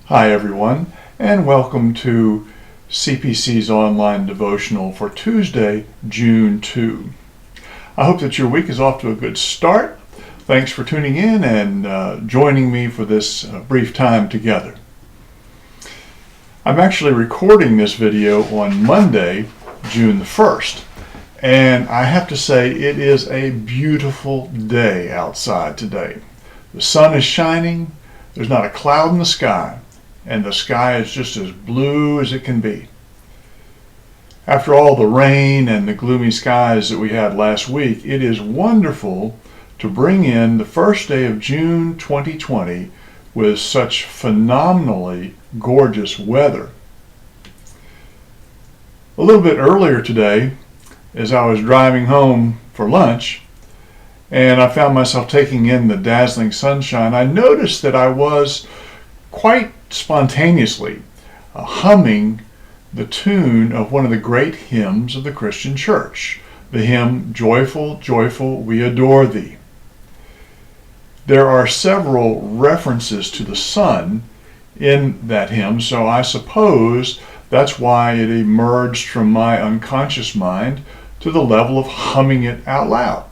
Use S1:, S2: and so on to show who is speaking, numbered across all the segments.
S1: Hi everyone, and welcome to CPC's online devotional for Tuesday, June 2. I hope that your week is off to a good start. Thanks for tuning in and joining me for this brief time together. I'm actually recording this video on Monday, June the 1st, and I have to say it is a beautiful day outside today. The sun is shining, there's not a cloud in the sky, and the sky is just as blue as it can be. After all the rain and the gloomy skies that we had last week, it is wonderful to bring in the first day of June 2020 with such phenomenally gorgeous weather. A little bit earlier today, as I was driving home for lunch, and I found myself taking in the dazzling sunshine, I noticed that I was quite spontaneously humming the tune of one of the great hymns of the Christian church, the hymn, "Joyful, Joyful, We Adore Thee." There are several references to the sun in that hymn, so I suppose that's why it emerged from my unconscious mind to the level of humming it out loud.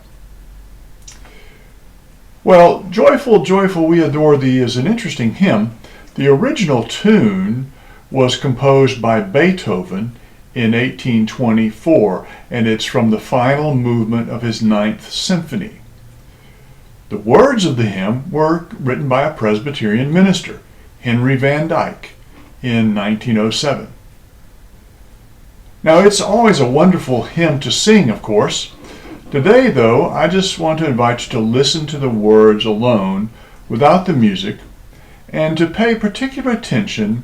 S1: Well, "Joyful, Joyful, We Adore Thee" is an interesting hymn. The original tune was composed by Beethoven in 1824, and it's from the final movement of his Ninth Symphony. The words of the hymn were written by a Presbyterian minister, Henry Van Dyke, in 1907. Now, it's always a wonderful hymn to sing, of course. Today, though, I just want to invite you to listen to the words alone, without the music, and to pay particular attention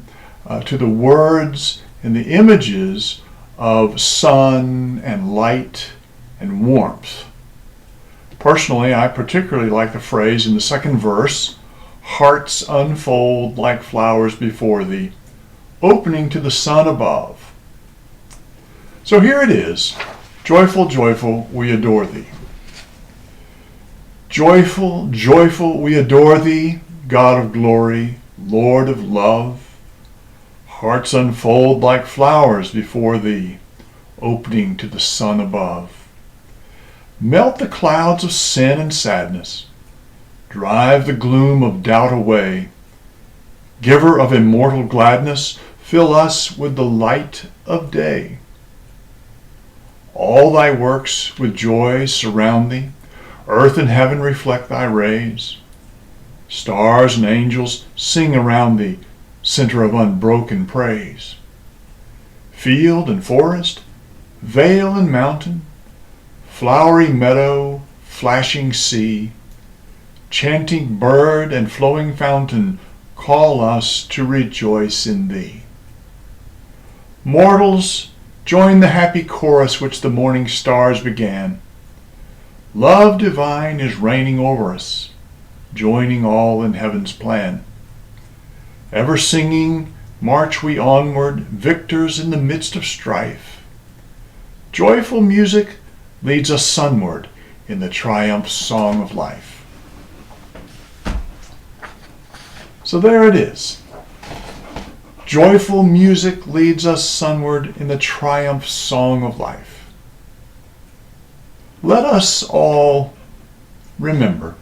S1: to the words and the images of sun and light and warmth. Personally, I particularly like the phrase in the second verse, "Hearts unfold like flowers before thee, opening to the sun above." So here it is, "Joyful, joyful, we adore thee." Joyful, joyful, we adore thee, God of glory, Lord of love. Hearts unfold like flowers before thee, opening to the sun above. Melt the clouds of sin and sadness, drive the gloom of doubt away. Giver of immortal gladness, fill us with the light of day. All thy works with joy surround thee, earth and heaven reflect thy rays. Stars and angels sing around thee, center of unbroken praise. Field and forest, vale and mountain, flowery meadow, flashing sea, chanting bird and flowing fountain call us to rejoice in thee. Mortals, join the happy chorus which the morning stars began. Love divine is reigning over us, joining all in heaven's plan. Ever singing, march we onward, victors in the midst of strife. Joyful music leads us sunward in the triumph song of life. So there it is. Joyful music leads us sunward in the triumph song of life. Let us all remember,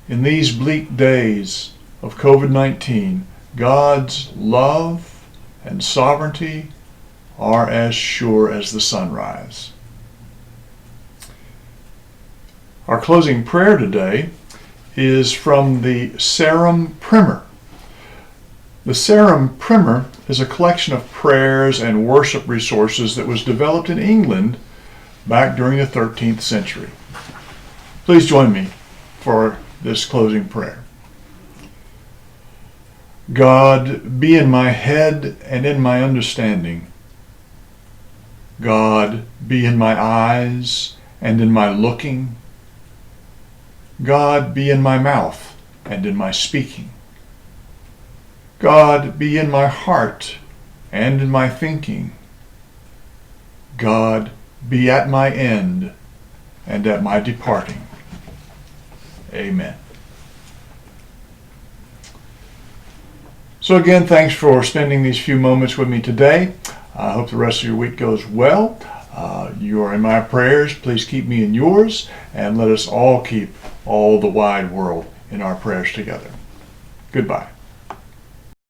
S1: in these bleak days of COVID-19, God's love and sovereignty are as sure as the sunrise. Our closing prayer today is from the Sarum Primer. The Sarum Primer is a collection of prayers and worship resources that was developed in England back during the 13th century. Please join me for this closing prayer. God, be in my head and in my understanding. God, be in my eyes and in my looking. God, be in my mouth and in my speaking. God, be in my heart and in my thinking. God, be at my end and at my departing. Amen. So again, thanks for spending these few moments with me today. I hope the rest of your week goes well. You are in my prayers. Please keep me in yours, and let us all keep all the wide world in our prayers together. Goodbye.